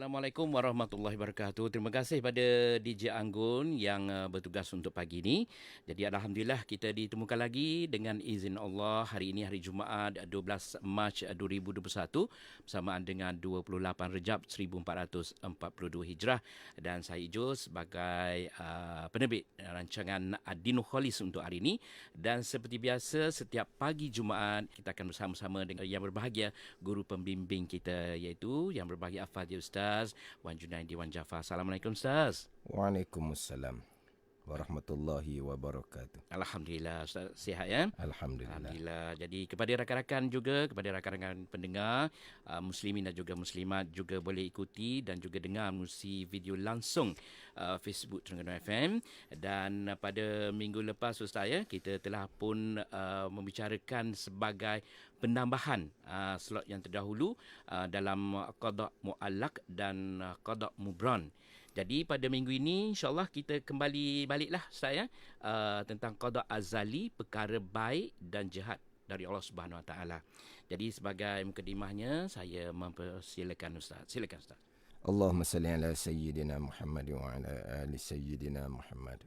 Assalamualaikum warahmatullahi wabarakatuh. Terima kasih pada DJ Anggun yang bertugas untuk pagi ini. Jadi alhamdulillah kita ditemukan lagi dengan izin Allah hari ini hari Jumaat 12 Mac 2021 bersamaan dengan 28 Rejab 1442 Hijrah dan saya Ijuz sebagai penerbit rancangan Ad-Dinul Khalis untuk hari ini dan seperti biasa setiap pagi Jumaat kita akan bersama-sama dengan yang berbahagia guru pembimbing kita iaitu yang berbahagia Al-Fadhil Ustaz Wan Junaidi Wan Jaafar. Assalamualaikum Ustaz. Waalaikumsalam warahmatullahi wabarakatuh. Alhamdulillah Ustaz sihat ya? Alhamdulillah. Alhamdulillah. Jadi kepada rakan-rakan juga, kepada rakan-rakan pendengar muslimin dan juga muslimat juga boleh ikuti dan juga dengar musi video langsung Facebook Terengganu FM dan pada minggu lepas Ustaz ya kita telah pun membicarakan sebagai penambahan slot yang terdahulu dalam qada muallaq dan qada mubran. Jadi pada minggu ini insyaAllah kita kembali baliklah saya tentang qada azali, perkara baik dan jahat dari Allah Subhanahu Wa Taala. Jadi sebagai mukadimahnya saya mempersilakan Ustaz. Silakan Ustaz. Allahumma salli ala sayyidina Muhammad wa ala ali sayyidina Muhammad.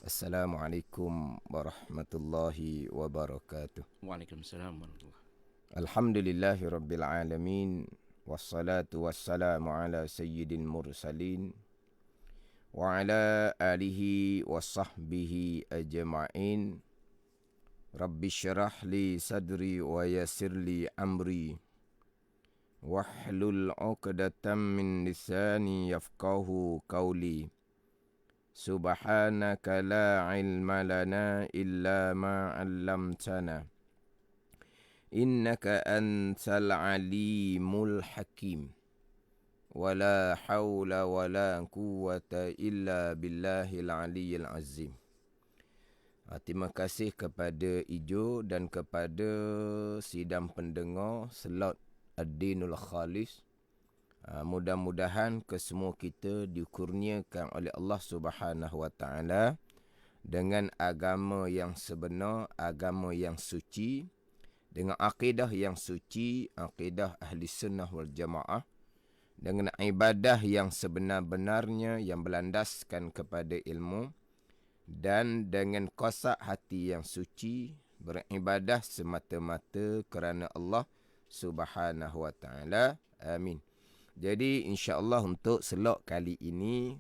Assalamualaikum warahmatullahi wabarakatuh. Waalaikumsalam warahmatullahi. Alhamdulillahi rabbil alamin. Wassalatu wassalamu ala sayyidil mursalin wa ala alihi wa sahbihi ajma'in. Rabbi syarah li sadri wa yassir li amri wahlul 'uqdatam min lisani yafqahu qawli. Subhanaka la ilma lana illa ma 'allamtana innaka antal alimul hakim. Wala hawla wala quwwata illa billahil aliyyil azim. Terima kasih kepada Ijo dan kepada sidang pendengar slot Ad-Dinul Khalis. Mudah-mudahan kesemua kita dikurniakan oleh Allah Subhanahu Wa Taala dengan agama yang sebenar, agama yang suci, dengan akidah yang suci, akidah ahli sunnah wal jamaah, dengan ibadah yang sebenar-benarnya yang berlandaskan kepada ilmu, dan dengan kosak hati yang suci, beribadah semata-mata kerana Allah Subhanahu Wa Taala. Amin. Jadi insya-Allah untuk slot kali ini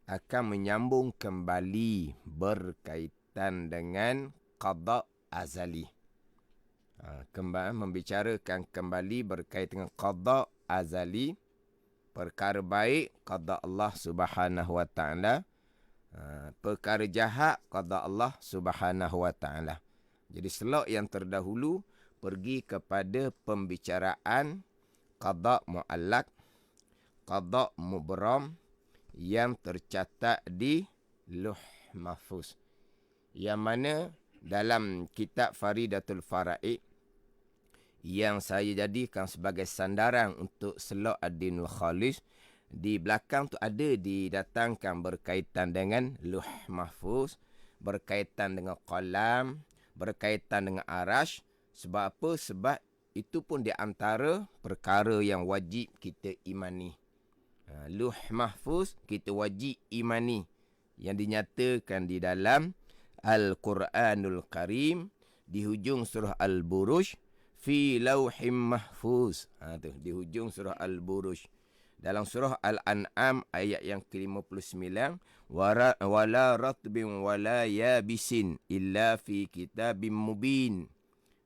akan menyambung kembali berkaitan dengan qada azali. Membicarakan kembali berkaitan dengan qada azali, perkara baik qada Allah Subhanahu Wa Taala, perkara jahat qada Allah Subhanahu Wa Taala. Jadi slot yang terdahulu pergi kepada pembicaraan qada muallaq, qada mubram yang tercatat di Lauh Mahfuz, yang mana dalam kitab Faridatul Faraid yang saya jadikan sebagai sandaran untuk slot Ad-Dinul Khalis, di belakang tu ada didatangkan berkaitan dengan Lauh Mahfuz, berkaitan dengan qalam, berkaitan dengan arash. Sebab apa? Sebab itu pun di antara perkara yang wajib kita imani. Lauh Mahfuz kita wajib imani, yang dinyatakan di dalam Al-Quranul Karim di hujung surah Al-Buruj, fi lauhim mahfuz. Di hujung surah Al-Buruj. Dalam surah Al-An'am ayat yang ke-59, wala ratbin wala yabisin illa fi kitabim mubin.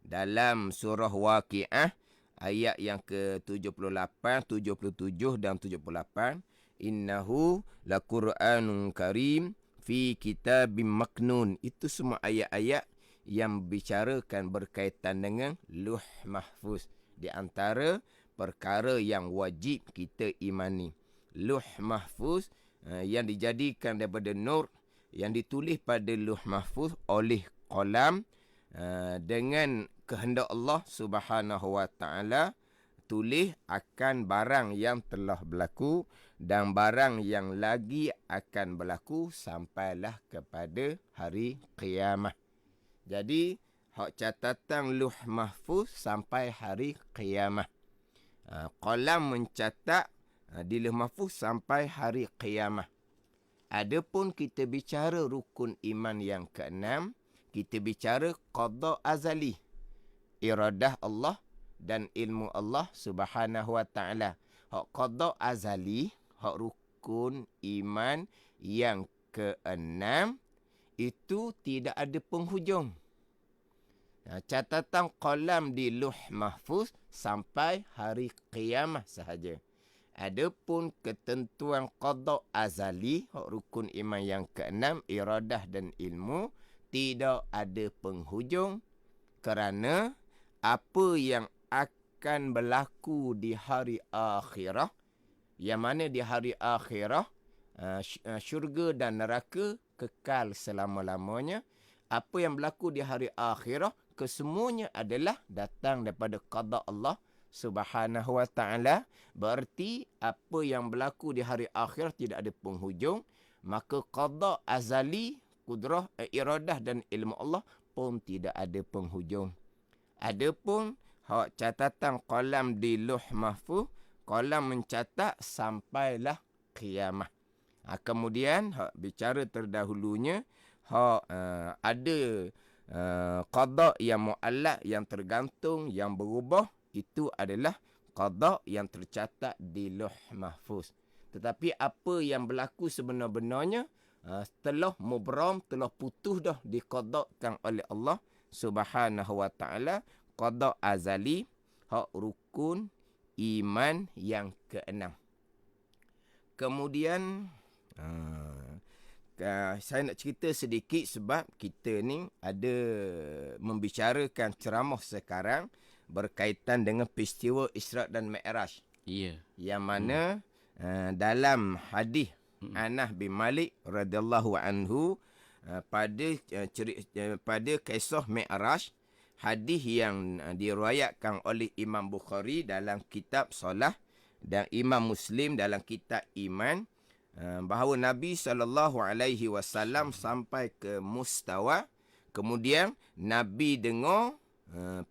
Dalam surah Waqi'ah ayat yang ke-78, 77 dan 78, innahu laqur'anun karim fi kitabim maknun. Itu semua ayat-ayat yang bicarakan berkaitan dengan Lauh Mahfuz. Di antara perkara yang wajib kita imani, Lauh Mahfuz yang dijadikan daripada nur, yang ditulis pada Lauh Mahfuz oleh qalam dengan kehendak Allah Subhanahu Wa Taala, tulis akan barang yang telah berlaku dan barang yang lagi akan berlaku sampailah kepada hari kiamat. Jadi hak catatan Lauh Mahfuz sampai hari kiamat. Qalam mencatat Di Lauh Mahfuz sampai hari qiyamah. Adapun kita bicara rukun iman yang keenam, kita bicara qada azali, iradah Allah dan ilmu Allah Subhanahu wa taala. Hak qada azali, hak rukun iman yang keenam itu tidak ada penghujung. Catatan qalam di Lauh Mahfuz sampai hari qiyamah sahaja. Adapun ketentuan qada azali, hak rukun iman yang keenam, iradah dan ilmu, tidak ada penghujung kerana apa yang akan berlaku di hari akhirah, yang mana di hari akhirah syurga dan neraka kekal selama-lamanya. Apa yang berlaku di hari akhirah kesemuanya adalah datang daripada qada Allah Subhanahu wa taala. Berarti apa yang berlaku di hari akhir tidak ada penghujung, maka qada azali, kudrah, iradah dan ilmu Allah pun tidak ada penghujung. Adapun hak catatan qalam di Lauh Mahfuz, qalam mencatat sampailah qiyamah. Kemudian hak bicara terdahulunya hak ada qada yang muallaq, yang tergantung, yang berubah, itu adalah qada yang tercatat di Lauh Mahfuz. Tetapi apa yang berlaku sebenar-benarnya telah mubram, telah putus dah diqadakan oleh Allah Subhanahu wa taala, qada azali, hak rukun iman yang keenam. Kemudian saya nak cerita sedikit sebab kita ni ada membicarakan ceramah sekarang berkaitan dengan peristiwa Isra' dan Mi'raj. Ya. Yang mana dalam hadis Anas bin Malik radhiyallahu anhu pada kisah Mi'raj, hadis yang diriwayatkan oleh Imam Bukhari dalam kitab Solah dan Imam Muslim dalam kitab Iman, bahawa Nabi SAW sampai ke mustawa. Kemudian Nabi dengar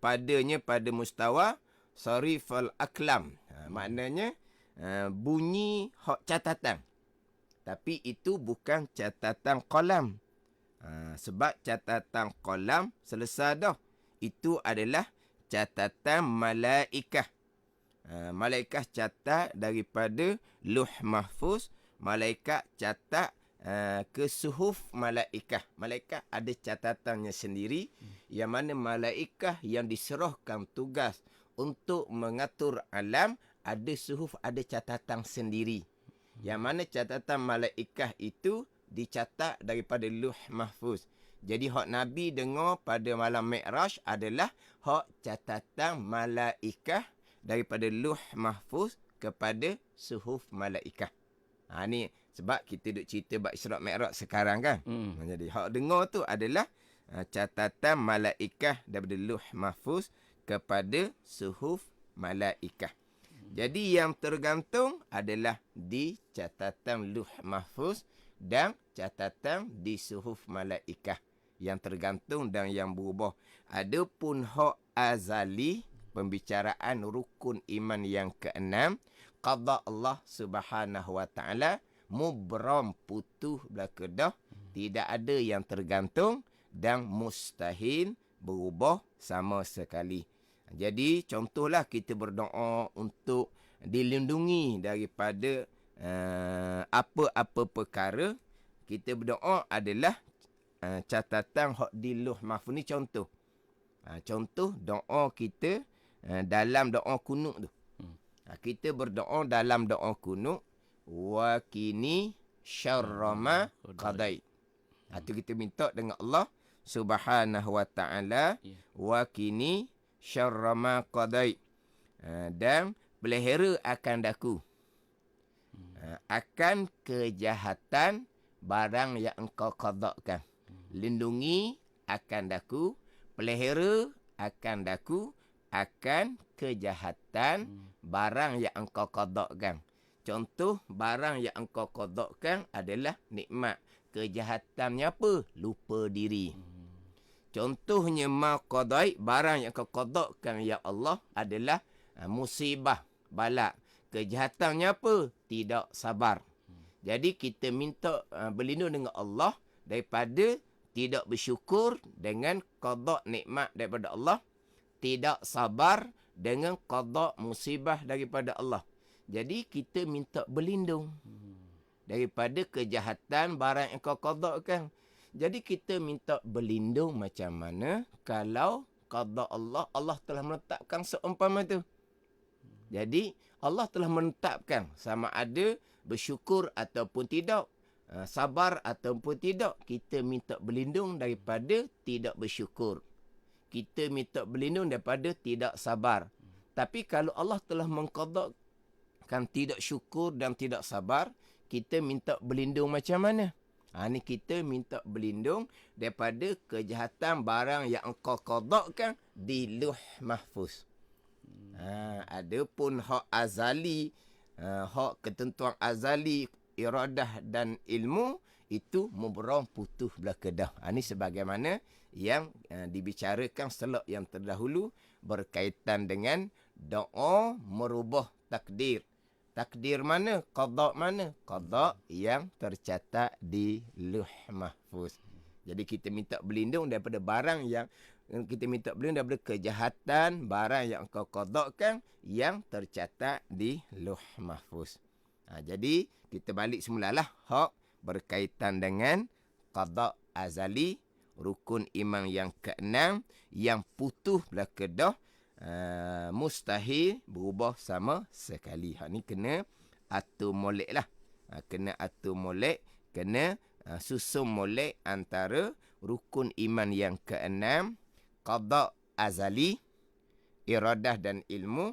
pada mustawa sarifal aklam, maknanya bunyi hak catatan, tapi itu bukan catatan qalam. Sebab catatan qalam selesai dah, itu adalah catatan malaikah. Malaikat catat daripada Lauh Mahfuz, malaikat catat ke suhuf malaikah. Malaikat ada catatannya sendiri, yang mana malaikah yang diserahkan tugas untuk mengatur alam, ada suhuf, ada catatan sendiri. Yang mana catatan malaikah itu dicatat daripada Lauh Mahfuz. Jadi hak Nabi dengar pada malam Mi'raj adalah hak catatan malaikah daripada Lauh Mahfuz kepada suhuf malaikah. Ni sebab kita duk cerita bab Isra' Mi'raj sekarang kan. Jadi hak dengar tu adalah catatan malaikah daripada Lauh Mahfuz kepada suhuf malaikah. Jadi yang tergantung adalah di catatan Lauh Mahfuz dan catatan di suhuf malaikah, yang tergantung dan yang berubah. Adapun hak azali, pembicaraan rukun iman yang keenam, qada Allah Subhanahu wa taala, mubram, putus belaka dah, tidak ada yang tergantung dan mustahil berubah sama sekali. Jadi contohlah kita berdoa untuk dilindungi daripada apa-apa perkara. Kita berdoa adalah catatan hak di Lauh Mahfuz ni contoh. Contoh doa kita dalam doa kunut tu. Kita berdoa dalam doa kunut, wa kini syarra ma qadait. Itu kita minta dengan Allah Subhanahu wa taala, wa kini syarra ma qadait, dan pelihara akan daku akan kejahatan barang yang engkau qadakan. Lindungi akan daku, pelihara akan daku akan kejahatan barang yang engkau qadakan. Contoh barang yang engkau qadakan adalah nikmat. Kejahatannya apa? Lupa diri. Contohnya ma qadai, barang yang engkau qadakan ya Allah adalah musibah, bala. kejahatannya apa? Tidak sabar. Jadi kita minta berlindung dengan Allah daripada tidak bersyukur dengan qada nikmat daripada Allah, tidak sabar dengan qada musibah daripada Allah. Jadi kita minta berlindung daripada kejahatan barang yang kau qadakan. Jadi kita minta berlindung macam mana kalau qada Allah, Allah telah menetapkan seumpama tu. Jadi Allah telah menetapkan sama ada bersyukur ataupun tidak, sabar ataupun tidak, kita minta berlindung daripada tidak bersyukur. Kita minta berlindung daripada tidak sabar. Tapi kalau Allah telah mengqadakan tidak syukur dan tidak sabar, kita minta berlindung macam mana? Ni kita minta berlindung daripada kejahatan barang yang engkau qadakan di Lauh Mahfuz. Adapun hak azali, hak ketentuan azali, iradah dan ilmu, itu mubrang putus belah kedah. Ini sebagaimana yang dibicarakan selok yang terdahulu berkaitan dengan doa merubah takdir. Takdir mana? Qada mana? Qada yang tercatat di Lauh Mahfuz. Jadi kita minta berlindung daripada barang yang kita minta berlindung daripada kejahatan barang yang kau qadakan yang tercatat di Lauh Mahfuz. Jadi kita balik semulalah hak berkaitan dengan qada azali, rukun iman yang keenam yang putus belah kedah, mustahil berubah sama sekali. Ni kena atur molek lah. Kena atur molek, kena susun molek antara rukun iman yang keenam, qada azali, iradah dan ilmu,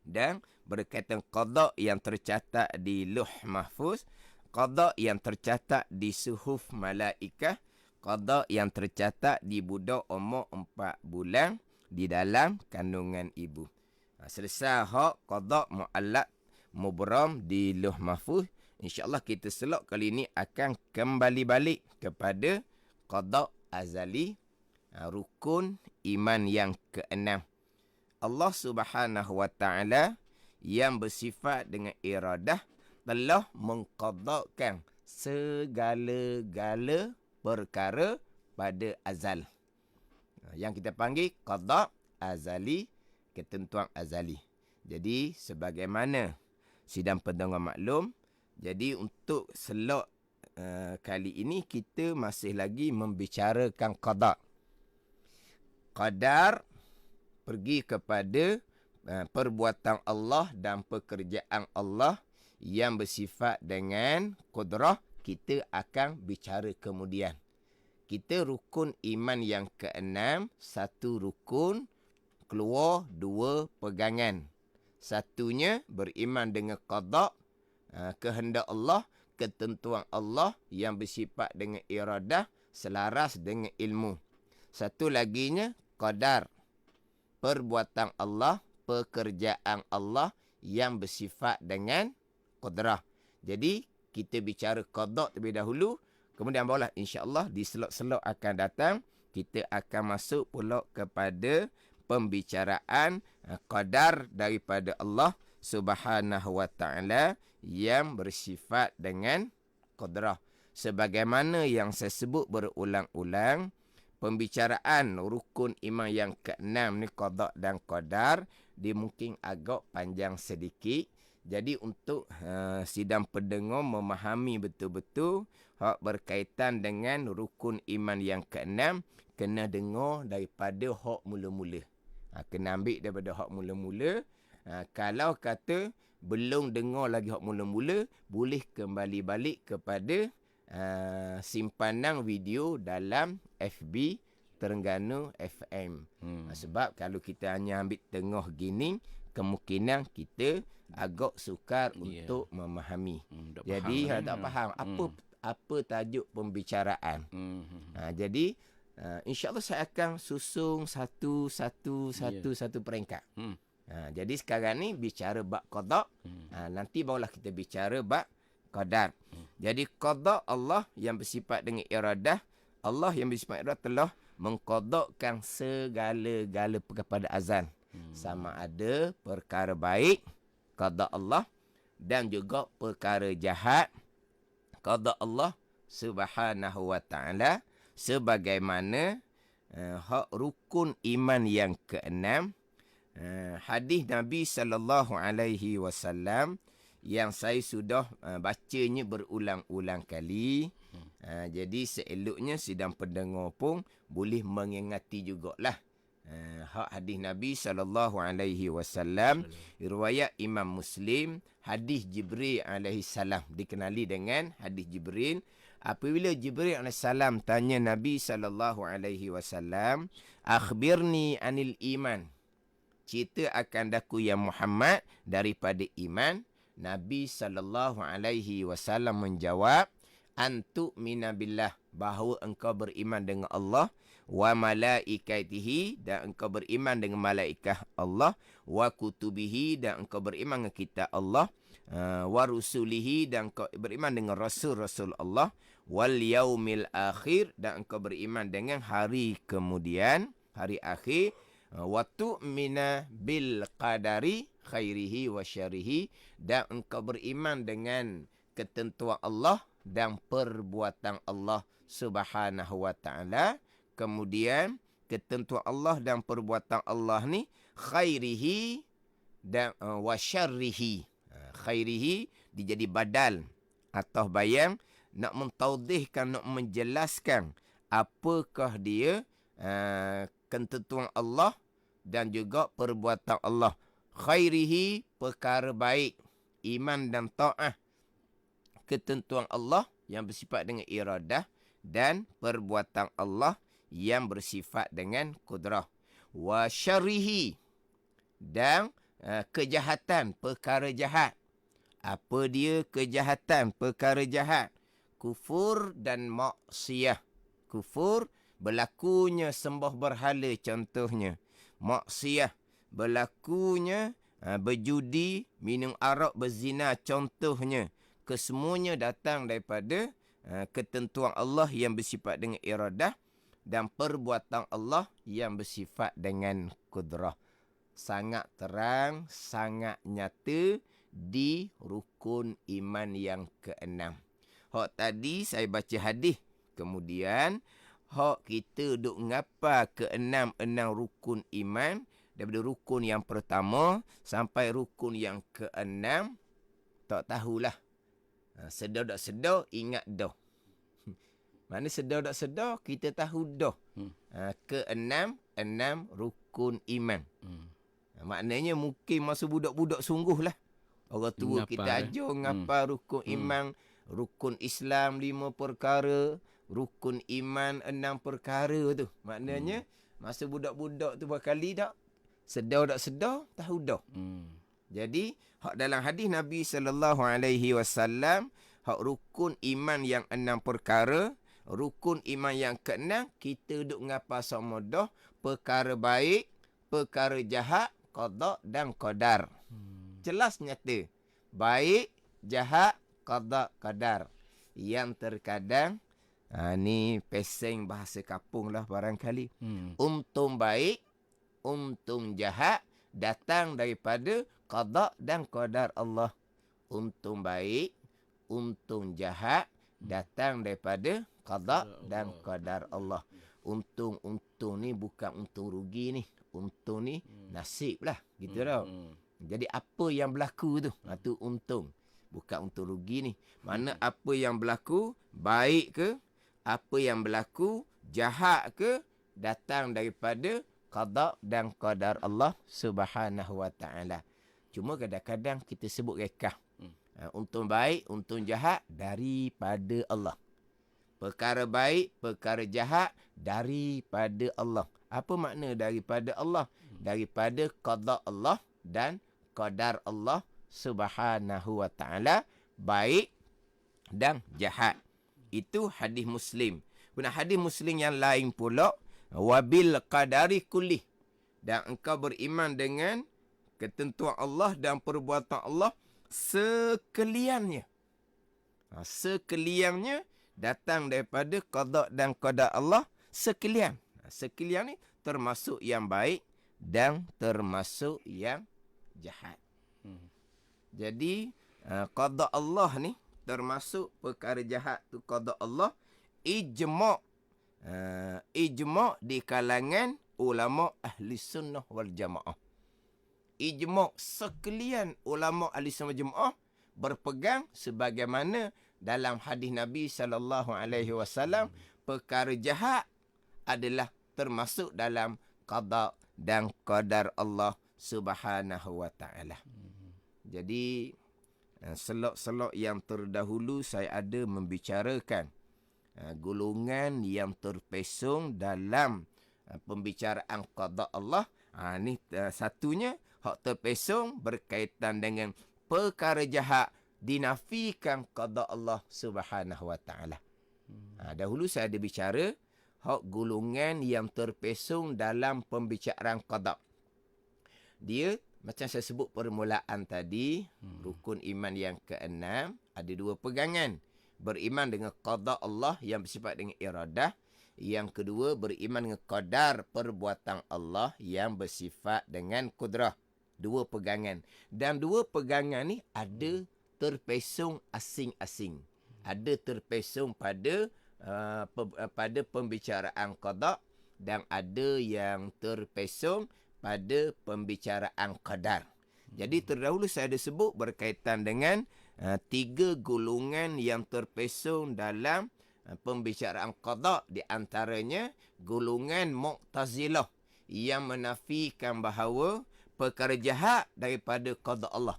dan berkaitan qada yang tercatat di Lauh Mahfuz, qada yang tercatat di suhuf malaikah, qada yang tercatat di budak umur 4 bulan di dalam kandungan ibu. Selesai hak qada mu'allaq mubram di Lauh Mahfuz, insya-Allah kita selok kali ini akan kembali balik kepada qada azali, rukun iman yang keenam. Allah Subhanahu wa taala yang bersifat dengan iradah telah mengqadakan segala-gala perkara pada azal. Yang kita panggil qada azali, ketentuan azali. Jadi sebagaimana sidang pendengar maklum, jadi untuk selok kali ini kita masih lagi membicarakan qada. Qadar pergi kepada perbuatan Allah dan pekerjaan Allah yang bersifat dengan qudrah, kita akan bicara kemudian. Kita rukun iman yang keenam, satu rukun keluar dua pegangan. Satunya beriman dengan qada, kehendak Allah, ketentuan Allah yang bersifat dengan iradah, selaras dengan ilmu. Satu laginya qadar, perbuatan Allah, pekerjaan Allah yang bersifat dengan qudrah. Jadi kita bicara qada terlebih dahulu, kemudian barulah insya-Allah di selok-selok akan datang kita akan masuk pula kepada pembicaraan qadar daripada Allah Subhanahu wa taala yang bersifat dengan qudrah. Sebagaimana yang saya sebut berulang-ulang, pembicaraan rukun iman yang keenam ni qada dan qadar, dia mungkin agak panjang sedikit. Jadi untuk sidang pendengar memahami betul-betul hak berkaitan dengan rukun iman yang keenam, kena dengar daripada hak mula-mula. Kena ambil daripada hak mula-mula. Kalau kata belum dengar lagi hak mula-mula, boleh kembali balik kepada simpanan video dalam FB Terengganu FM. Sebab kalau kita hanya ambil tengah gini, kemungkinan kita agak sukar untuk memahami. Jadi tak faham apa tajuk pembicaraan. Jadi insya-Allah saya akan susung satu peringkat. Jadi sekarang ni bicara bab qada, nanti barulah kita bicara bab qadar. Jadi qada Allah yang bersifat dengan iradah, Allah yang bersifat iradah telah mengqadakan segala-gala kepada azan. Sama ada perkara baik, qada Allah, dan juga perkara jahat qada Allah Subhanahu wa taala, sebagaimana hak rukun iman yang keenam. Hadis Nabi sallallahu alaihi wasallam yang saya sudah bacanya berulang-ulang kali. Jadi seeloknya sidang pendengar pun boleh mengingati jugalah. Hak hadis Nabi sallallahu alaihi wasallam, riwayat Imam Muslim, hadis Jibril alaihi salam, dikenali dengan hadis Jibril. Apabila Jibril alaihi salam tanya Nabi sallallahu alaihi wasallam, "Akhbirni anil iman." Cerita akan daku ya Muhammad daripada iman. Nabi sallallahu alaihi wasallam menjawab, "Antu mina billah." Bahawa engkau beriman dengan Allah, wa malaikatihi, dan engkau beriman dengan malaikat Allah, wa kutubihi, dan engkau beriman dengan kitab Allah, wa rusulihi, dan engkau beriman dengan rasul-rasul Allah, wal yaumil akhir, dan engkau beriman dengan hari kemudian, hari akhir, wa tu'mina bil qadari khairihi wa syarihi, dan engkau beriman dengan ketentuan Allah dan perbuatan Allah Subhanahu wa taala. Kemudian ketentuan Allah dan perbuatan Allah ni khairihi dan wa syarrihi. Khairihi dijadi badal atau bayang, nak mentaudihkan, nak menjelaskan apakah dia ketentuan Allah dan juga perbuatan Allah. Khairihi, perkara baik, iman dan ta'ah. Ketentuan Allah yang bersifat dengan iradah, dan perbuatan Allah yang bersifat dengan kudrah. Wa syarrihi, dan kejahatan, perkara jahat. Apa dia kejahatan, perkara jahat? Kufur dan maksiyah. Kufur, berlakunya sembah berhala contohnya. Maksiyah, berlakunya berjudi, minum arak, berzina contohnya. Kesemuanya datang daripada ketentuan Allah yang bersifat dengan iradah, dan perbuatan Allah yang bersifat dengan kudrah. Sangat terang, sangat nyata di rukun iman yang keenam. Hak tadi saya baca hadis, kemudian hak kita duk ngapa keenam-enam rukun iman, daripada rukun yang pertama sampai rukun yang keenam, tak tahulah. Sedar tak sedar, ingat dah. Mana sedar tak sedar, kita tahu dah. Enam rukun iman. Maknanya mungkin masa budak-budak sungguh lah. Orang tua kita ajar ngapa rukun iman, rukun Islam 5 perkara, rukun iman 6 perkara tu. Maknanya masa budak-budak tu berkali tak, sedar tak sedar, tahu dah. Jadi hak dalam hadis Nabi sallallahu alaihi wasallam, hak rukun iman yang 6 perkara, rukun iman yang keenam, kita duk ngapa sama dah perkara baik, perkara jahat, qada dan qadar. Jelas nyata. Baik, jahat, qada, qadar. Yang terkadang ni peseng bahasa kampung lah barangkali. Untung baik, untung jahat datang daripada qada dan qadar Allah. Untung baik, untung jahat datang daripada qada dan qadar Allah. Untung ni bukan untung rugi ni. Untung ni nasib lah. Gitu tau. Jadi apa yang berlaku tu? Tu untung. Bukan untung rugi ni. Mana apa yang berlaku, baik ke, apa yang berlaku, jahat ke, datang daripada qada dan qadar Allah Subhanahu wa taala. Cuma kadang-kadang kita sebut rekah. Untung baik, untung jahat daripada Allah. Perkara baik, perkara jahat daripada Allah. Apa makna daripada Allah? Daripada qada Allah dan qadar Allah Subhanahu wa taala, baik dan jahat. Itu hadis Muslim. Benar, hadis Muslim yang lain pula, wabil qadari kulli, dan engkau beriman dengan ketentuan Allah dan perbuatan Allah sekaliannya. Sekaliannya datang daripada qada dan qadar Allah sekalian. Sekalian ni termasuk yang baik dan termasuk yang jahat. Jadi qada Allah ni termasuk perkara jahat tu qada Allah, ijma' ijma' di kalangan ulama ahli sunnah wal jamaah. Ijma' sekalian ulama ahli sunnah wal jamaah berpegang sebagaimana dalam hadis Nabi SAW, perkara jahat adalah termasuk dalam qada dan qadar Allah Subhanahu wa taala. Jadi selok-selok yang terdahulu saya ada membicarakan golongan yang terpesong dalam pembicaraan qada Allah. Ni satunya hak terpesong berkaitan dengan perkara jahat dinafikan qada Allah Subhanahu wa taala. Dahulu saya ada bicara hak golongan yang terpesong dalam pembicaraan qada. Dia macam saya sebut permulaan tadi, rukun iman yang keenam ada dua pegangan. Beriman dengan qada Allah yang bersifat dengan iradah. Yang kedua, beriman dengan qadar perbuatan Allah yang bersifat dengan kudrah. Dua pegangan. Dan dua pegangan ni ada terpesong asing-asing. Ada terpesong pada pembicaraan qada dan ada yang terpesong pada pembicaraan qadar. Jadi terdahulu saya ada sebut berkaitan dengan tiga golongan yang terpesong dalam pembicaraan qada, di antaranya golongan Mu'tazilah yang menafikan bahawa perkara jahat daripada qada Allah.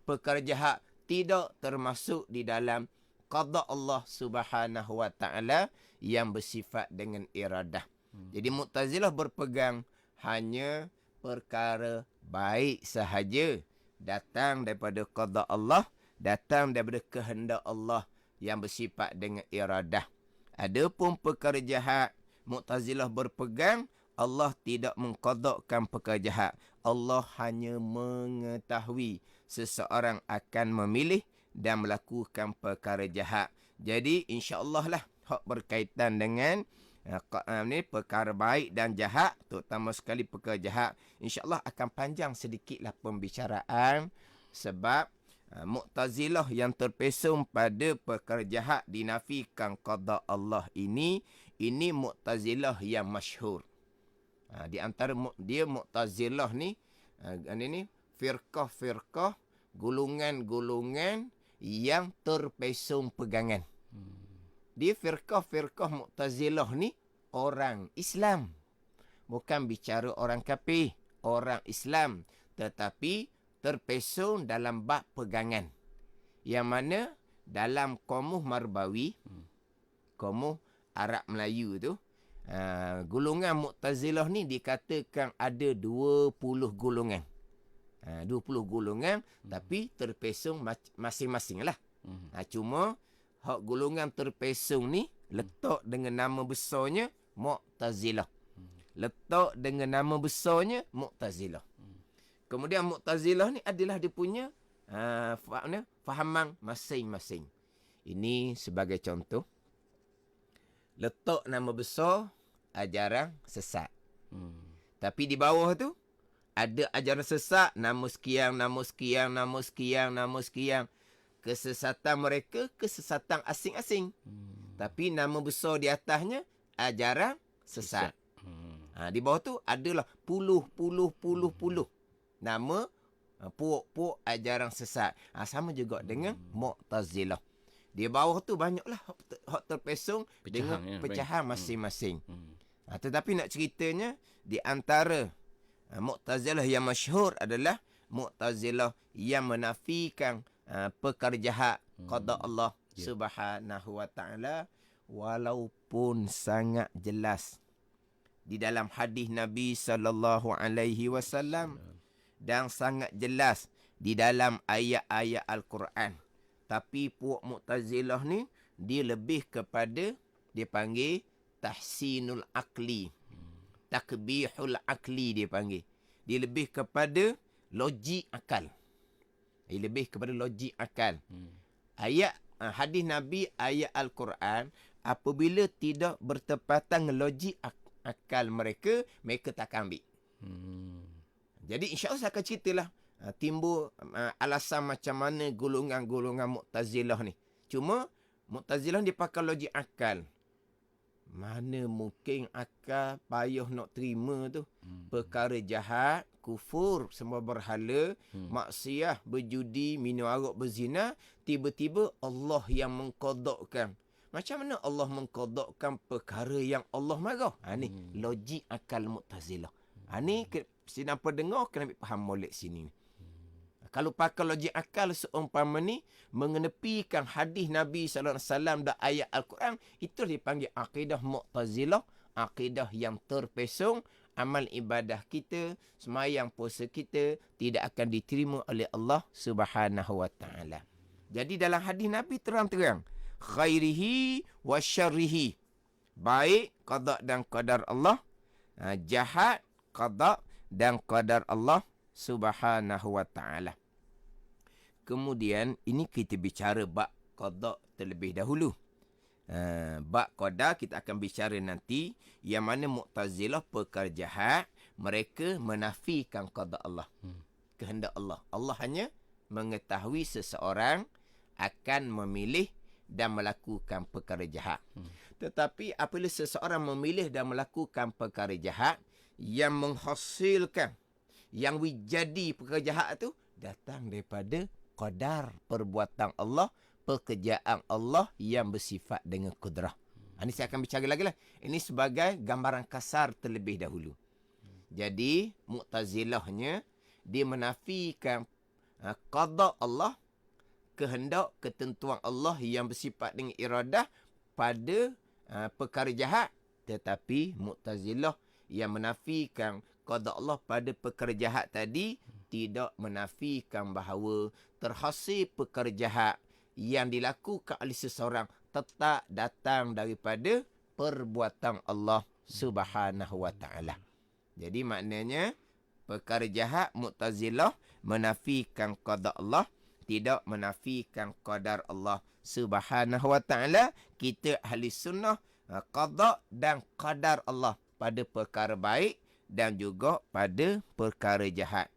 Perkara jahat tidak termasuk di dalam qada Allah Subhanahu wa taala yang bersifat dengan iradah. Jadi Mu'tazilah berpegang hanya perkara baik sahaja datang daripada qada Allah, datang daripada kehendak Allah yang bersifat dengan iradah. Adapun perkara jahat, Mu'tazilah berpegang Allah tidak mengqadakkan perkara jahat. Allah hanya mengetahui seseorang akan memilih dan melakukan perkara jahat. Jadi insya-Allah lah hak berkaitan dengan ni perkara baik dan jahat, terutama sekali perkara jahat, insya-Allah akan panjang sedikitlah pembicaraan, sebab Mu'tazilah yang terpesong pada perkara jahat dinafikan qada Allah ini Mu'tazilah yang masyhur. Di antara dia Mu'tazilah ni firqah-firqah, golongan-golongan yang terpesong pegangan. Dia firqah-firqah Mu'tazilah ni orang Islam. Bukan bicara orang kafir, orang Islam. Tetapi terpesong dalam bab pegangan. Yang mana dalam Qamuh Marbawi, Qamuh Arab Melayu tu, golongan Mu'tazilah ni dikatakan ada 20 golongan. 20 golongan, tapi terpesong masing-masing lah. Cuma hak golongan terpesong ni letak dengan nama besarnya Mu'tazilah. Letak dengan nama besarnya Mu'tazilah. Kemudian Mu'tazilah ni adalah dia punya fahaman masing-masing. Ini sebagai contoh. Letak nama besar ajaran sesat. Tapi di bawah tu ada ajaran sesat, nama sekian, nama sekian, nama sekian, nama sekian. Kesesatan mereka, kesesatan asing-asing. Tapi nama besar di atasnya, ajaran sesat. Di bawah tu adalah puluh nama puak-puak ajaran sesat. Sama juga dengan Mu'tazilah. Di bawah tu banyaklah hak terpesong dengan pecahan masing-masing. Tetapi nak ceritanya, di antara Mu'tazilah yang masyhur adalah Mu'tazilah yang menafikan perkara jahat qada Allah Subhanahu wa taala, walaupun sangat jelas di dalam hadis Nabi sallallahu alaihi wasallam dan sangat jelas di dalam ayat-ayat Al-Quran. Tapi puak Mu'tazilah ni dia lebih kepada, dia panggil tahsinul akli, takbihul akli dia panggil. Dia lebih kepada logik akal. Dia lebih kepada logik akal. Ayat hadis Nabi, ayat Al-Quran, apabila tidak bertepatan dengan logik akal mereka, mereka tak akan ambil. Jadi insya-Allah saya akan ceritalah timbul alasan macam mana golongan-golongan Mu'tazilah ni. Cuma Mu'tazilah dia pakai logik akal. Mana mungkin akal payah nak terima tu. Perkara jahat, kufur, sembah berhala, maksiat, berjudi, minum arak, berzina, tiba-tiba Allah yang mengkodokkan. Macam mana Allah mengkodokkan perkara yang Allah marah? Ni logik akal Mu'tazilah. Ni sidang pendengar kena ambil faham molek sini. Kalau pakai logik akal seumpama ni mengenepikan hadis Nabi sallallahu alaihi wasallam dan ayat Al-Quran, itu dipanggil akidah Mu'tazilah, akidah yang terpesong. Amal ibadah kita, semayang puasa kita tidak akan diterima oleh Allah Subhanahu wa taala. Jadi dalam hadis Nabi terang-terang, khairihi wa syarrihi. Baik qada dan qadar Allah, jahat qada dan qadar Allah Subhanahu wa taala. Kemudian ini kita bicara bab qada terlebih dahulu. Bab qada kita akan bicara nanti, yang mana Mu'tazilah perkara jahat, mereka menafikan qada Allah. Kehendak Allah. Allah hanya mengetahui seseorang akan memilih dan melakukan perkara jahat. Tetapi apabila seseorang memilih dan melakukan perkara jahat yang menghasilkan, yang jadi perkara jahat tu datang daripada qadar perbuatan Allah, pekerjaan Allah yang bersifat dengan kudrah. Ini saya akan bicara lagi lah. Ini sebagai gambaran kasar terlebih dahulu. Jadi Mu'tazilahnya dia menafikan qada Allah, kehendak, ketentuan Allah yang bersifat dengan iradah pada perkara jahat. Tetapi Mu'tazilah yang menafikan qada Allah pada perkara jahat tadi tidak menafikan bahawa terhasil perkara jahat yang dilakukan oleh seseorang tetap datang daripada perbuatan Allah Subhanahu wa taala. Jadi maknanya perkara jahat Mu'tazilah menafikan qada Allah, tidak menafikan qadar Allah Subhanahu wa taala. Kita ahli sunnah qada dan qadar Allah pada perkara baik dan juga pada perkara jahat.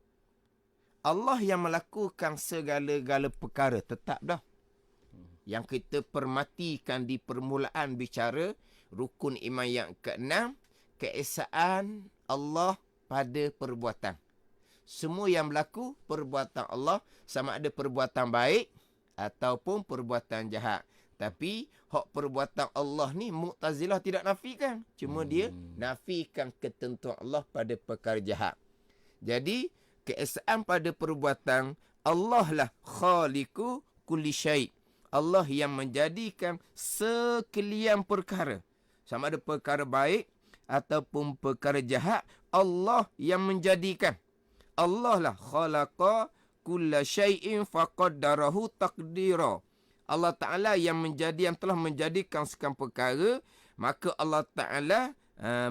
Allah yang melakukan segala-gala perkara, tetap dah. Yang kita permatikan di permulaan bicara rukun iman yang ke-6, keesaan Allah pada perbuatan. Semua yang berlaku perbuatan Allah, sama ada perbuatan baik ataupun perbuatan jahat. Tapi hak perbuatan Allah ni Mu'tazilah tidak nafikan. Cuma dia nafikan ketentuan Allah pada perkara jahat. Jadi keesaan pada perbuatan Allah lah khaliqu kulli syai'. Allah yang menjadikan sekalian perkara. Sama ada perkara baik ataupun perkara jahat, Allah yang menjadikan. Allah lah khalaqa kulla syai'in faqaddarahu taqdira. Allah Ta'ala yang telah menjadikan segala perkara, maka Allah Ta'ala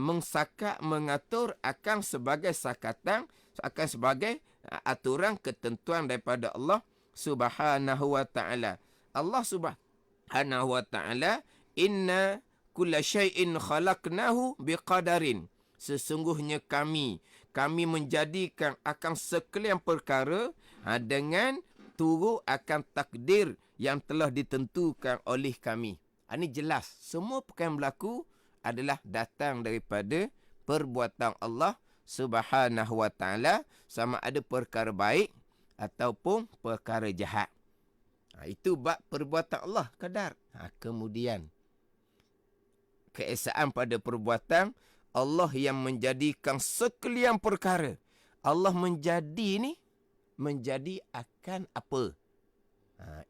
mengsakat, mengatur akan sebagai sakatan, akan sebagai aturan ketentuan daripada Allah Subhanahu wa Ta'ala. Allah Subhanahu wa Ta'ala, inna kulla syai'in khalaqnahu biqadarin. Sesungguhnya kami menjadikan akan sekalian perkara dengan turut akan takdir yang telah ditentukan oleh kami. Ini jelas. Semua perkara yang berlaku adalah datang daripada perbuatan Allah Subhanahu wa Ta'ala, sama ada perkara baik ataupun perkara jahat. Itu bab perbuatan Allah kadar. Kemudian keesaan pada perbuatan Allah yang menjadikan sekalian perkara. Allah menjadi akan apa?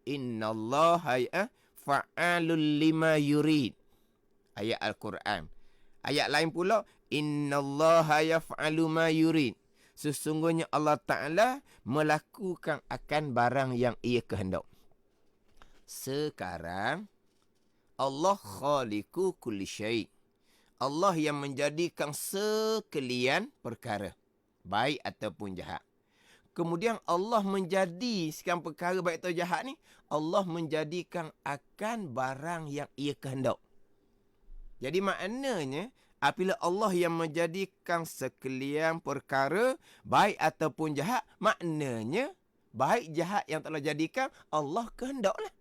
Innallaha fa'alul lima yurid. Ayat Al-Quran. Ayat lain pula, innallaha yaf'alu ma yurid. Sesungguhnya Allah Ta'ala melakukan akan barang yang ia kehendak. Sekarang Allah khaliqu kulli syai'. Allah yang menjadikan sekalian perkara, baik ataupun jahat. Kemudian Allah menjadi sekian perkara baik atau jahat ni, Allah menjadikan akan barang yang ia kehendak. Jadi maknanya Apabila Allah yang menjadikan sekalian perkara baik ataupun jahat, maknanya baik jahat yang telah jadikan Allah kehendaklah.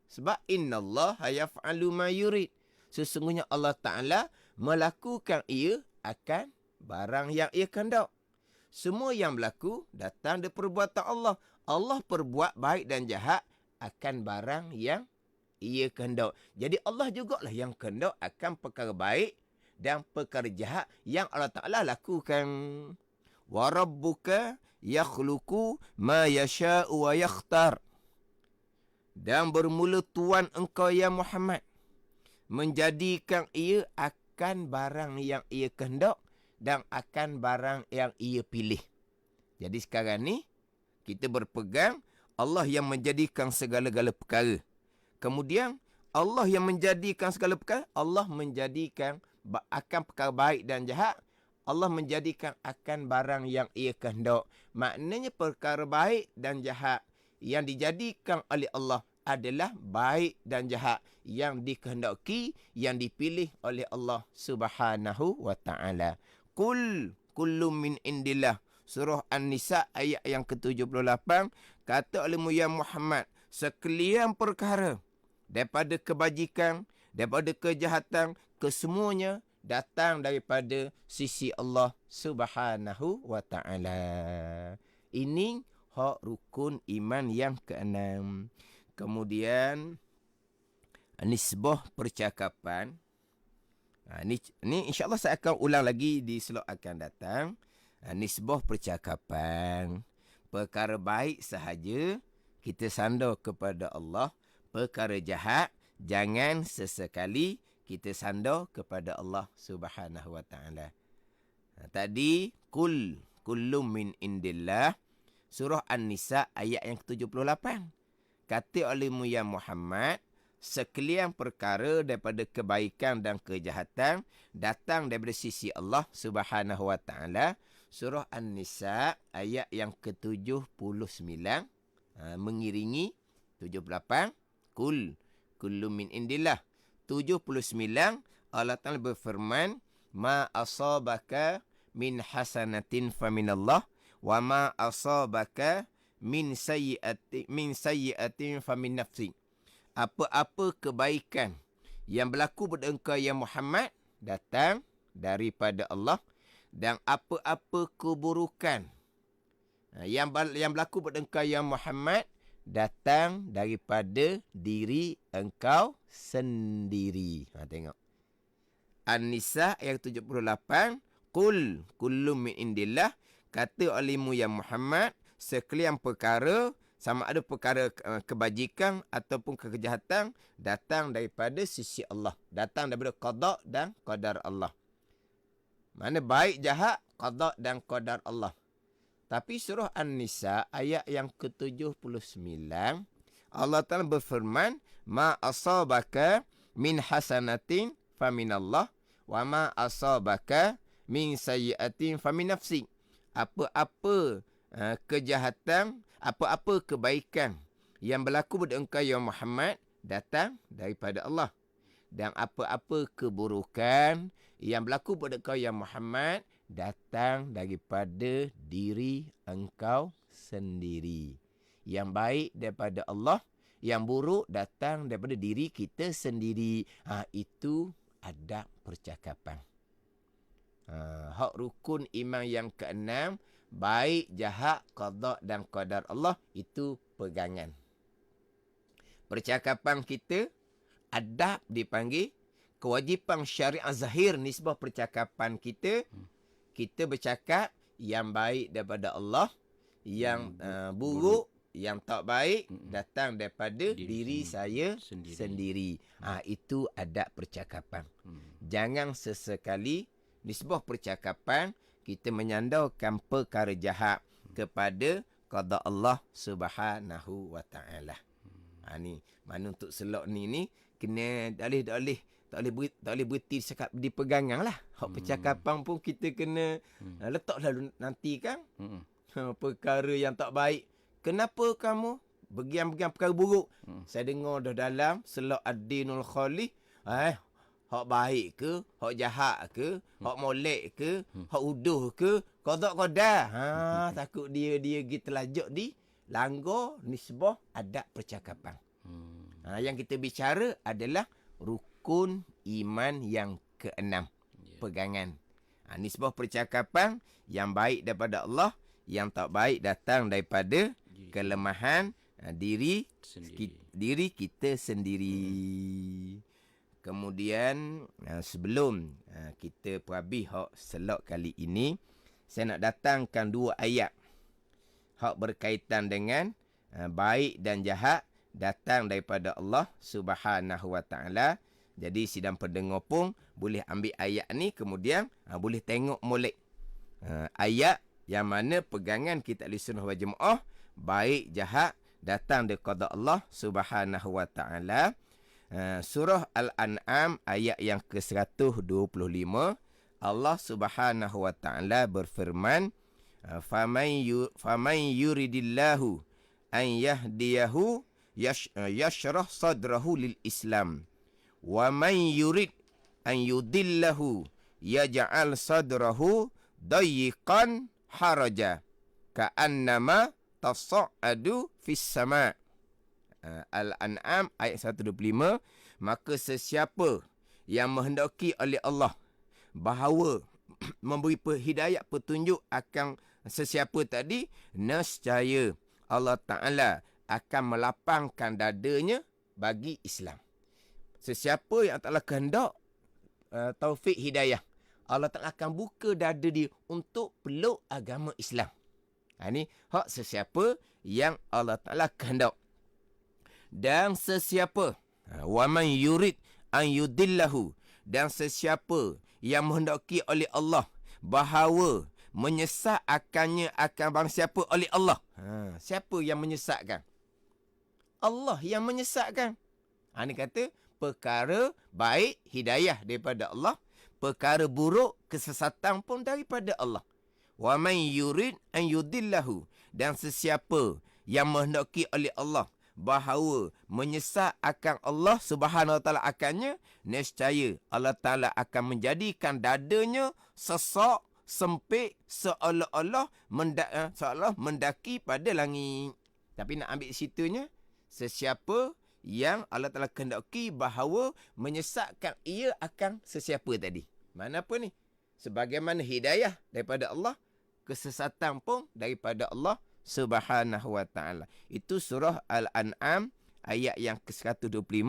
Sebab innallaha yaf'alu ma yurid. Sesungguhnya Allah Ta'ala melakukan ia akan barang yang ia kehendak. Semua yang berlaku datang dari perbuatan Allah. Allah perbuat baik dan jahat akan barang yang ia kehendak. Jadi Allah jugalah yang kehendak akan perkara baik dan perkara jahat yang Allah Ta'ala lakukan. Wa rabbuka yakhluqu ma yasha'u wa yakhtar. Dan bermula Tuhan engkau ya Muhammad menjadikan ia akan barang yang ia kehendak dan akan barang yang ia pilih. Jadi sekarang ni kita berpegang Allah yang menjadikan segala-gala perkara. Kemudian Allah yang menjadikan segala perkara, Allah menjadikan akan perkara baik dan jahat, Allah menjadikan akan barang yang ia kehendak. Maknanya perkara baik dan jahat yang dijadikan oleh Allah adalah baik dan jahat yang dikehendaki, yang dipilih oleh Allah Subhanahu wa Ta'ala. Kullu min indillah. Surah An-Nisa ayat yang ke-78, kata olehmu ya Muhammad, sekalian perkara daripada kebajikan, daripada kejahatan, kesemuanya datang daripada sisi Allah Subhanahu wa Ta'ala. Ini hak rukun iman yang keenam. Kemudian nisbah percakapan. Ni insya-Allah saya akan ulang lagi di slot akan datang. Nisbah percakapan. Perkara baik sahaja kita sandar kepada Allah. Perkara jahat jangan sesekali kita sandar kepada Allah Subhanahu wa Ta'ala. Tadi kullu min indillah, surah An-Nisa ayat yang ke-78. Kata olehmu ya Muhammad, sekalian perkara daripada kebaikan dan kejahatan datang daripada sisi Allah Subhanahu wa Ta'ala. Surah An-Nisa ayat yang ke-79 mengiringi 78. Kullu min indillah. 79 Allah Ta'ala berfirman, ma asabaka min hasanatin faminallah wa ma asabaka min sayyi'atin famin nafsi. Apa-apa kebaikan yang berlaku pada engkau ya Muhammad datang daripada Allah, dan apa-apa keburukan yang berlaku pada engkau ya Muhammad datang daripada diri engkau sendiri. Tengok. An-Nisa ayat 78, kullu min indillah, kata olehmu ya Muhammad, sekalian perkara, sama ada perkara kebajikan ataupun kejahatan, datang daripada sisi Allah. Datang daripada qada dan qadar Allah. Mana baik jahat, qada dan qadar Allah. Tapi surah An-Nisa ayat yang ke-79, Allah Ta'ala berfirman, ma asabaka min hasanatin faminallah wa ma asabaka min sayyi'atin famin nafsi. Apa-apa kejahatan, apa-apa kebaikan yang berlaku pada engkau ya Muhammad datang daripada Allah, dan apa-apa keburukan yang berlaku pada engkau ya Muhammad datang daripada diri engkau sendiri. Yang baik daripada Allah, yang buruk datang daripada diri kita sendiri. Itu adab percakapan. Hak rukun iman yang keenam, baik, jahat, qada dan qadar Allah, itu pegangan. Percakapan kita, adab dipanggil, kewajipan syariat zahir nisbah percakapan kita, kita bercakap yang baik daripada Allah, yang buruk, yang tak baik datang daripada diri saya sendiri. Itu adab percakapan. Jangan sesekali nisbah percakapan kita menyandarkan perkara jahat kepada qada Allah Subhanahu wa Ta'ala. Ni mana untuk selok ni kena tak boleh berhenti cakap di pegangan lah. Hak percakapan pun kita kena letak lalu nanti kan. Perkara yang tak baik. Kenapa kamu bergiam-giam perkara buruk? Saya dengar dah dalam selok Ad-Dinul Khalih, hak baik ke, hak jahat ke, hak molek ke, hak uduh ke, qada qadar. Takut dia pergi terlajak di langgar nisbah adab percakapan. Yang kita bicara adalah rukun iman yang keenam. Pegangan. Nisbah percakapan yang baik daripada Allah, yang tak baik datang daripada kelemahan diri kita sendiri. Kemudian sebelum kita perhabis hak selok kali ini, saya nak datangkan 2 ayat hak berkaitan dengan baik dan jahat datang daripada Allah Subhanahu Wa Taala. Jadi sidang pendengar pun boleh ambil ayat ni, kemudian boleh tengok molek ayat yang mana pegangan kita ahli sunnah wal jamaah baik jahat datang daripada Allah Subhanahu Wa Taala. Surah Al-An'am ayat yang ke-125, Allah Subhanahu Wa Taala berfirman, faman yuridillahu an yahdiyahu yashrah sadrahu lil Islam. Wa man yurid an yudillahu yaj'al sadrahu dayiqan haraja ka'annama tas'adu fis sama'. Al-An'am ayat 125. Maka sesiapa yang menghendaki oleh Allah bahawa memberi hidayah petunjuk akan sesiapa tadi, nescaya Allah Ta'ala akan melapangkan dadanya bagi Islam. Sesiapa yang telah kehendak taufik hidayah, Allah Ta'ala akan buka dada dia untuk peluk agama Islam. Ini hak sesiapa yang Allah Ta'ala kehendak. Dan sesiapa wa man yurid an yudillahu, dan sesiapa yang menghendaki oleh Allah bahawa menyesatkannya akan barang siapa oleh Allah. Siapa yang menyesatkan? Allah yang menyesatkan. Ini kata perkara baik hidayah daripada Allah, perkara buruk kesesatan pun daripada Allah. Wa man yurid an yudillahu, dan sesiapa yang menghendaki oleh Allah bahawa menyesat akan Allah Subhanahu Wa Taala akannya, nescaya Allah Taala akan menjadikan dadanya sesak, sempit, seolah-olah mendaki pada langit. Tapi nak ambil situnya, sesiapa yang Allah Ta'ala kehendaki bahawa menyesatkan ia akan sesiapa tadi. Mana apa ni? Sebagaimana hidayah daripada Allah, kesesatan pun daripada Allah Subhanahu Wa Ta'ala. Itu surah Al-An'am ayat yang ke-125.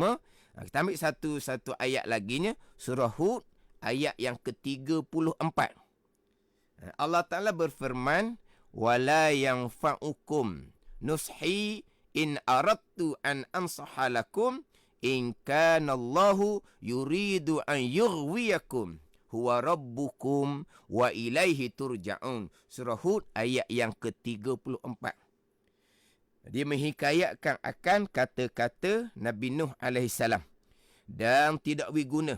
Kita ambil satu ayat laginya, surah Hud ayat yang ke-34. Allah Ta'ala berfirman, wala yanfa'ukum nushi in aradtu an ansaha lakum in kana Allahu yuridu an yughwiyakum huwa rabbukum wa ilaihi turja'un. Surah Hud ayat yang ke-34. Dia menghikayatkan akan kata-kata Nabi Nuh AS, dan tidak berguna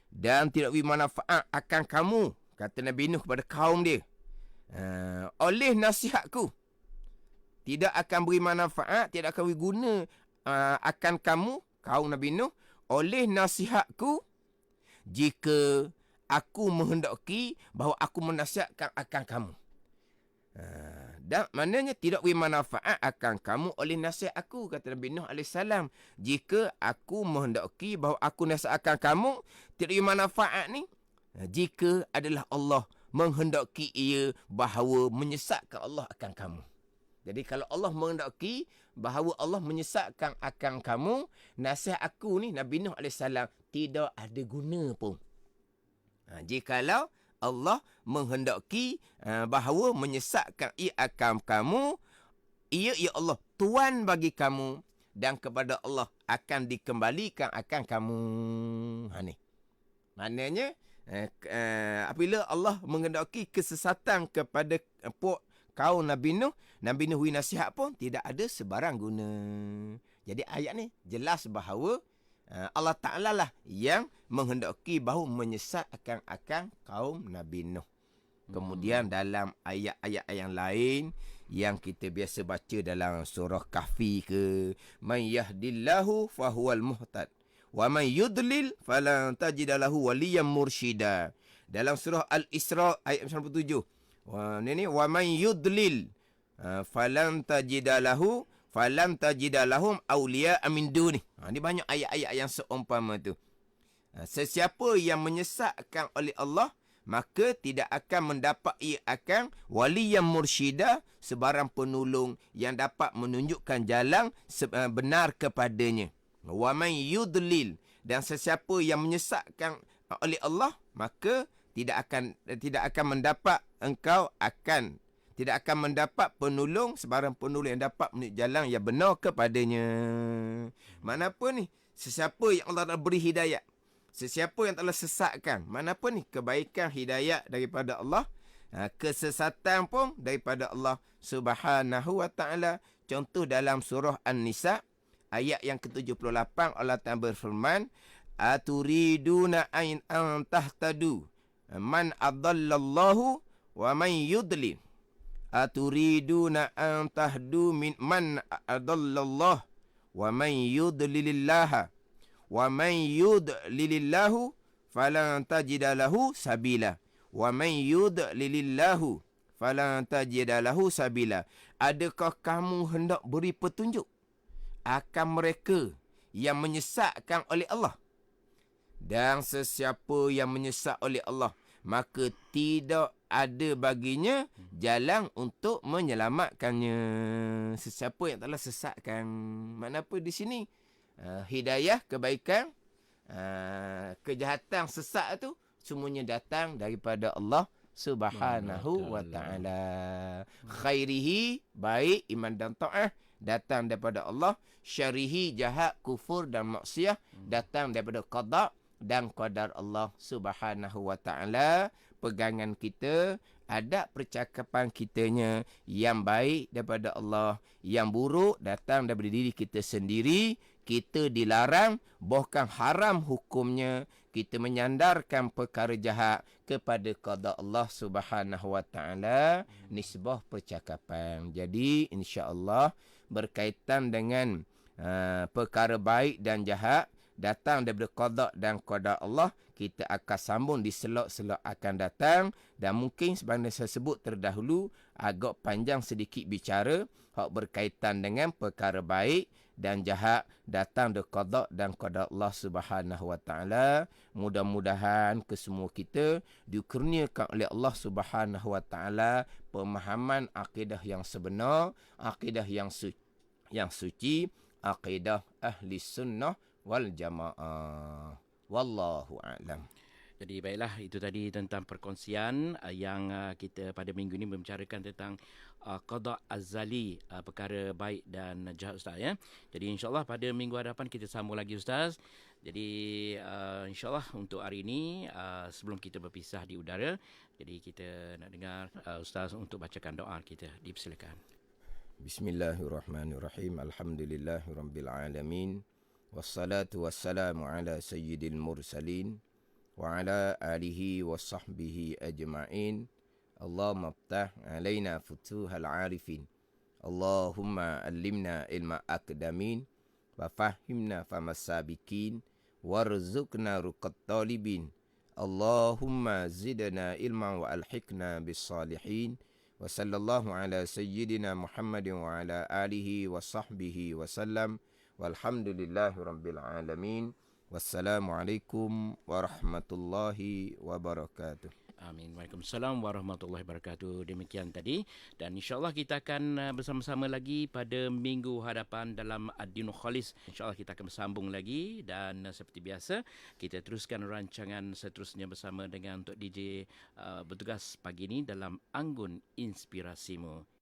dan tidak bermanfaat akan kamu, kata Nabi Nuh kepada kaum dia, oleh nasihatku. Tidak akan beri manfaat, tidak akan beri guna akan kamu, kaum Nabi Nuh, oleh nasihatku, jika aku menghendaki bahawa aku menasihatkan akan kamu. Dan maknanya tidak beri manfaat akan kamu oleh nasihat aku, kata Nabi Nuh AS. Jika aku menghendaki bahawa aku nasihatkan kamu, tidak beri manfaat ni, jika adalah Allah menghendaki ia bahawa menyesatkan Allah akan kamu. Jadi kalau Allah menghendaki bahawa Allah menyesatkan akan kamu, nasihat aku ni, Nabi Nuh AS, tidak ada guna pun. Jikalau Allah menghendaki bahawa menyesatkan ia akan kamu, ia ya Allah Tuhan bagi kamu, dan kepada Allah akan dikembalikan akan kamu. Ni maknanya apabila Allah menghendaki kesesatan kepada kaum Nabi Nuh beri nasihat pun tidak ada sebarang guna. Jadi ayat ni jelas bahawa Allah Ta'ala lah yang menghendaki bahawa menyesatkan akan kaum Nabi Nuh. Kemudian dalam ayat-ayat yang lain yang kita biasa baca dalam surah Kahfi ke, man yahdillahu fahuwal muhtad Wa man yudlil falan tajida lahu waliyan mursyida. Dalam surah Al-Isra ayat 97. Ini wa man yudlil falan tajida lahum awliya min duni. Ini banyak ayat-ayat yang seumpama tu. Sesiapa yang menyesatkan oleh Allah, maka tidak akan mendapat ia akan wali yang mursyida, sebarang penolong yang dapat menunjukkan jalan benar kepadanya. Wa man yudlil, dan sesiapa yang menyesatkan oleh Allah, maka tidak akan mendapat tidak akan mendapat penolong, sebarang penolong yang dapat menunjuk jalan yang benar kepadanya. Mana apa ni? Sesiapa yang Allah dah beri hidayat, sesiapa yang telah sesatkan, mana apa ni? Kebaikan hidayat daripada Allah, kesesatan pun daripada Allah Subhanahu wa ta'ala. Contoh dalam surah An-Nisa ayat yang ke-78, Allah Ta'ala berfirman, aturiduna an tahtadu man adallallahu wa man yudlil. Aturiduna an tahdu man adallallah wa man yudlilillah wa man yudlilillahu falan tajida lahu sabila wa man yudlilillahu falan tajida lahu sabila. Adakah kamu hendak beri petunjuk akan mereka yang menyesatkan oleh Allah? Dan sesiapa yang menyesat oleh Allah, maka tidak ada baginya jalan untuk menyelamatkannya. Sesiapa yang telah sesatkan, makna apa di sini? Hidayah, kebaikan, kejahatan, sesat tu semuanya datang daripada Allah Subhanahu wa ta'ala. Khairihi, baik, iman dan ta'ah, datang daripada Allah. Syarihi, jahat, kufur dan maksiat, datang daripada qada dan qadar Allah Subhanahu wa ta'ala. Pegangan kita, adab percakapan kitanya yang baik daripada Allah, yang buruk datang daripada diri kita sendiri. Kita dilarang, bahkan haram hukumnya, kita menyandarkan perkara jahat kepada qada Allah Subhanahu wa ta'ala. Nisbah percakapan. Jadi insya-Allah berkaitan dengan perkara baik dan jahat datang daripada qada dan qadar Allah, kita akan sambung di selok-selok akan datang. Dan mungkin sebagaimana saya sebut terdahulu, agak panjang sedikit bicara hak berkaitan dengan perkara baik dan jahat datang dari qada dan qadar Allah Subhanahu wa ta'ala. Mudah-mudahan kesemua kita dikurniakan oleh Allah Subhanahu wa ta'ala pemahaman akidah yang sebenar, akidah yang suci, akidah ahli sunnah wal jamaah. Wallahu a'lam. Jadi baiklah, itu tadi tentang perkongsian yang kita pada minggu ini membicarakan tentang qada azali, perkara baik dan jahat, Ustaz, ya. Jadi insya-Allah pada minggu hadapan kita sambung lagi, Ustaz. Jadi insya-Allah untuk hari ini sebelum kita berpisah di udara, jadi kita nak dengar Ustaz untuk bacakan doa kita. Dipersilakan. Bismillahirrahmanirrahim. Alhamdulillahirabbil alamin. Wassalatu wassalamu ala sayyidil mursalin wa ala alihi wa sahbihi ajma'in. Allahumma ftah alaina futuhal arifin. Allahumma allimna ilma akdamin wa fahimna famasabikin warzuqna ruqat talibin. Allahumma zidna ilman wa alhiqna bis salihin. Wa sallallahu ala sayyidina Muhammadin wa ala alihi wa sahbihi wa sallam. Walhamdulillahi rabbil alamin. Wassalamualaikum warahmatullahi wabarakatuh. Amin. Waalaikumsalam warahmatullahi wabarakatuh. Demikian tadi, dan insya-Allah kita akan bersama-sama lagi pada minggu hadapan dalam Ad-Dinul Khalis. Insya-Allah kita akan bersambung lagi, dan seperti biasa kita teruskan rancangan seterusnya bersama dengan Tok DJ bertugas pagi ini dalam Anggun Inspirasimu.